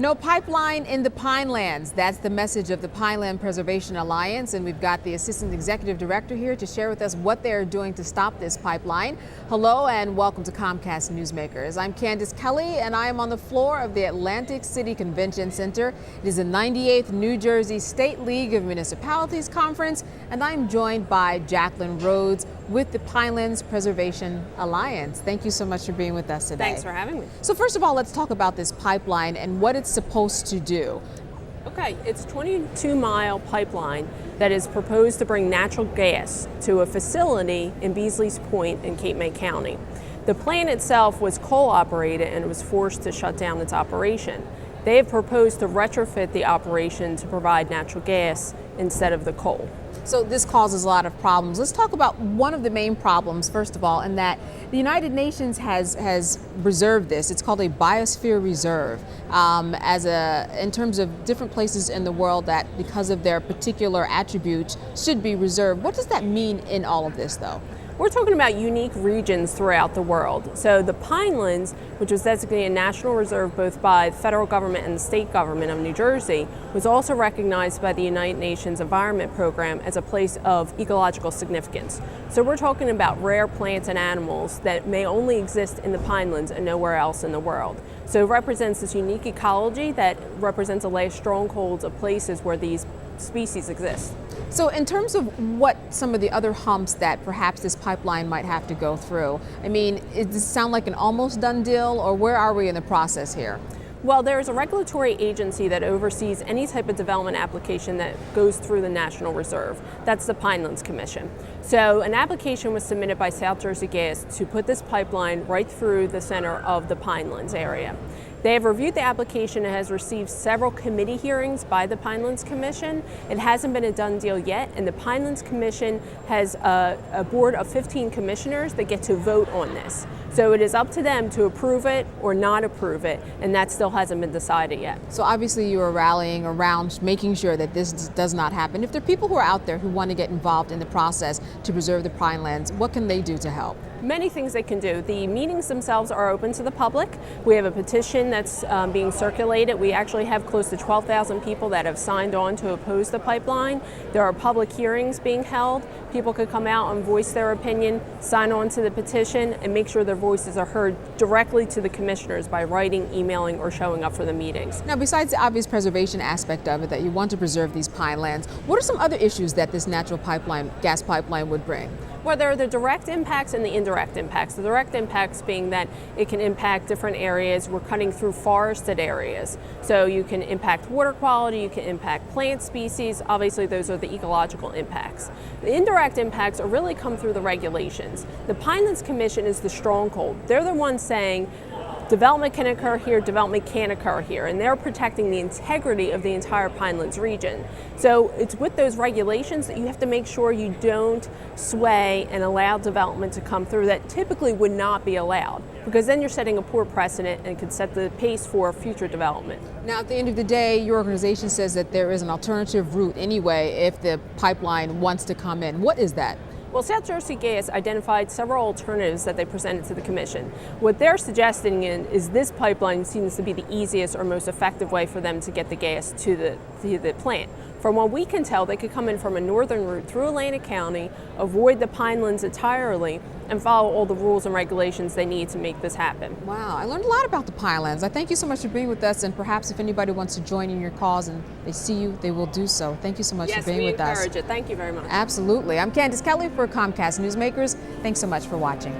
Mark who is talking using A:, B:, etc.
A: No pipeline in the Pinelands. That's the message of the Pineland Preservation Alliance, and we've got the Assistant Executive Director here to share with us what they are doing to stop this pipeline. Hello and welcome to Comcast Newsmakers. I'm Candace Kelly and I am on the floor of the Atlantic City Convention Center. It is the 98th New Jersey State League of Municipalities Conference, and I'm joined by Jaclyn Rhoads with the Pinelands Preservation Alliance. Thank you so much for being with us today.
B: Thanks for having me.
A: So first of all, let's talk about this pipeline and what it's supposed to do.
B: Okay, it's a 22-mile pipeline that is proposed to bring natural gas to a facility in Beasley's Point in Cape May County. The plant itself was coal operated and it was forced to shut down its operation. They have proposed to retrofit the operation to provide natural gas instead of the coal.
A: So this causes a lot of problems. Let's talk about one of the main problems, first of all, and that the United Nations has reserved this. It's called a biosphere reserve in terms of different places in the world that, because of their particular attributes, should be reserved. What does that mean in all of this, though?
B: We're talking about unique regions throughout the world. So the Pinelands, which was designated a national reserve both by the federal government and the state government of New Jersey, was also recognized by the United Nations Environment Program as a place of ecological significance. So we're talking about rare plants and animals that may only exist in the Pinelands and nowhere else in the world. So it represents this unique ecology that represents a last strongholds of places where these species exist.
A: So in terms of what some of the other humps that perhaps this pipeline might have to go through, I mean, does this sound like an almost done deal, or where are we in the process here?
B: Well, there's a regulatory agency that oversees any type of development application that goes through the National Reserve. That's the Pinelands Commission. So an application was submitted by South Jersey Gas to put this pipeline right through the center of the Pinelands area. They have reviewed the application and has received several committee hearings by the Pinelands Commission. It hasn't been a done deal yet, and the Pinelands Commission has a board of 15 commissioners that get to vote on this. So it is up to them to approve it or not approve it, and that still hasn't been decided yet.
A: So obviously you are rallying around making sure that this does not happen. If there are people who are out there who want to get involved in the process to preserve the Pinelands, what can they do to help?
B: Many things they can do. The meetings themselves are open to the public. We have a petition that's being circulated. We actually have close to 12,000 people that have signed on to oppose the pipeline. There are public hearings being held. People could come out and voice their opinion, sign on to the petition, and make sure their voices are heard directly to the commissioners by writing, emailing, or showing up for the meetings.
A: Now, besides the obvious preservation aspect of it, that you want to preserve these pinelands, what are some other issues that this natural gas pipeline would bring?
B: Well, there are the direct impacts and the indirect impacts. The direct impacts being that it can impact different areas. We're cutting through forested areas. So you can impact water quality, you can impact plant species. Obviously, those are the ecological impacts. The indirect impacts are really come through the regulations. The Pinelands Commission is the stronghold. They're the ones saying, development can occur here, development can't occur here, and they're protecting the integrity of the entire Pinelands region. So it's with those regulations that you have to make sure you don't sway and allow development to come through that typically would not be allowed, because then you're setting a poor precedent and could set the pace for future development.
A: Now, at the end of the day, your organization says that there is an alternative route anyway if the pipeline wants to come in. What is that?
B: Well, South Jersey Gas identified several alternatives that they presented to the Commission. What they're suggesting is this pipeline seems to be the easiest or most effective way for them to get the gas to the plant. From what we can tell, they could come in from a northern route through Atlantic County, avoid the Pinelands entirely, and follow all the rules and regulations they need to make this happen.
A: Wow, I learned a lot about the Pinelands. I thank you so much for being with us, and perhaps if anybody wants to join in your cause and they see you, they will do so. Thank you so much for being with us.
B: Yes, we encourage it. Thank you very much.
A: Absolutely. I'm Candace Kelly for Comcast Newsmakers. Thanks so much for watching.